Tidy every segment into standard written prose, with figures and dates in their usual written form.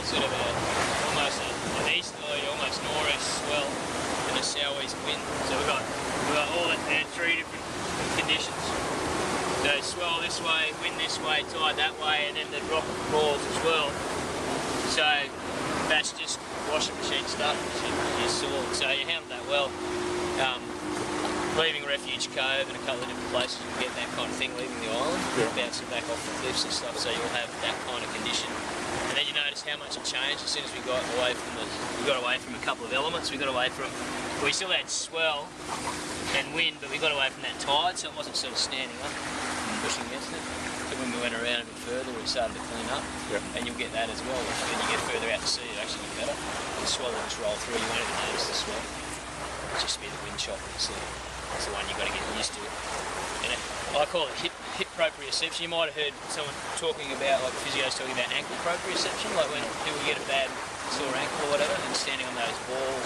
sort of almost an easterly, almost northeast swell and a southeast wind. So we've got all that there, 3 different conditions. So swell this way, wind this way, tide that way, and then the rock falls as well. So that's just washing machine stuff, you saw. So you handled that well. Leaving Refuge Cove and a couple of different places, you'll get that kind of thing leaving the island, bouncing back off the cliffs and stuff, so you'll have that kind of condition. And then you notice how much it changed as soon as we got away from a couple of elements. We still had swell and wind, but we got away from that tide, so it wasn't sort of standing up and pushing against it. So when we went around a bit further, we started to clean up, and you'll get that as well. When you get further out to sea, it actually get better. The swell will just roll through, you won't even notice the swell. It's just be the wind shock, so that's the one you've got to get used to. And I call it hip proprioception. You might have heard someone talking about, like physios talking about ankle proprioception, like when people get a bad sore ankle or whatever and standing on those balls.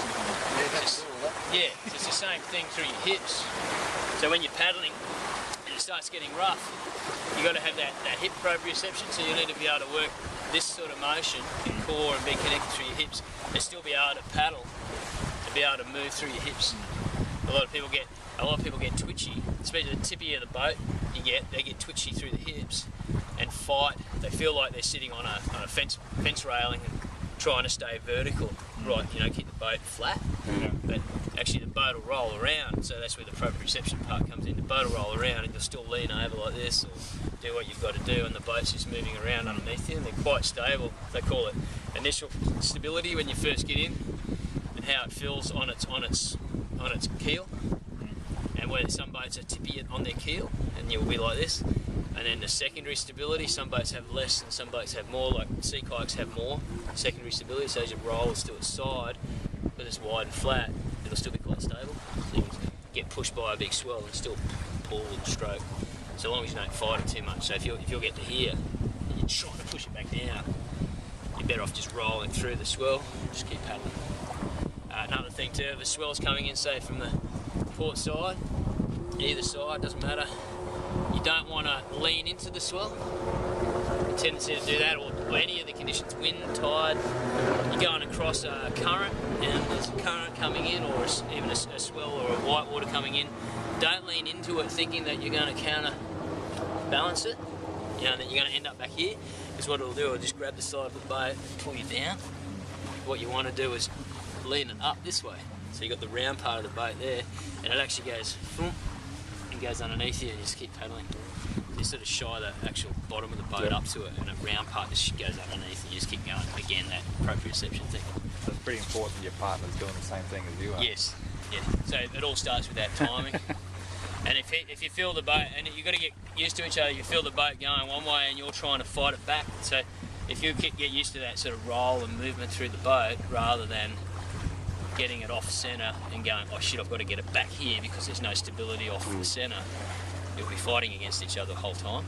It's the same thing through your hips. So when you're paddling and it starts getting rough, you've got to have that hip proprioception, so you need to be able to work this sort of motion in core and be connected through your hips and still be able to paddle and be able to move through your hips. A lot of people get twitchy, especially the tippy of the boat. They get twitchy through the hips and fight. They feel like they're sitting on a fence railing and trying to stay vertical, right? Keep the boat flat. But actually, the boat will roll around, so that's where the proprioception part comes in. The boat will roll around, and you'll still lean over like this, or do what you've got to do, and the boat's just moving around underneath you. And they're quite stable. They call it initial stability when you first get in, and how it feels on its keel. And where some boats are tippy on their keel, and you'll be like this. And then the secondary stability, some boats have less and some boats have more, like sea kayaks have more secondary stability, so as you roll to its side, because it's wide and flat, it'll still be quite stable. So you can get pushed by a big swell and still pull and stroke, so long as you don't fight it too much. So if you'll get to here, and you're trying to push it back down, you're better off just rolling through the swell, just keep paddling. Another thing too, if the swell's coming in, say from the port side, either side, doesn't matter, you don't want to lean into the swell. The tendency to do that, or any of the conditions, wind, tide, you're going across a current and there's a current coming in, or even a swell or a white water coming in, don't lean into it thinking that you're going to counterbalance it, that you're going to end up back here, because what it'll do, it'll just grab the side of the boat and pull you down. What you want to do is lean it up this way. So you've got the round part of the boat there, and it actually goes and goes underneath you, and you just keep paddling. You sort of shy the actual bottom of the boat up to it, and the round part just goes underneath, and you just keep going. Again, that proprioception thing. So it's pretty important your partner's doing the same thing as you are. Yes, yeah. So it all starts with that timing. And if you feel the boat, and you've got to get used to each other, you feel the boat going one way and you're trying to fight it back. So if you get used to that sort of roll and movement through the boat, rather than getting it off centre and going, oh shit, I've got to get it back here because there's no stability off the centre, you'll be fighting against each other the whole time.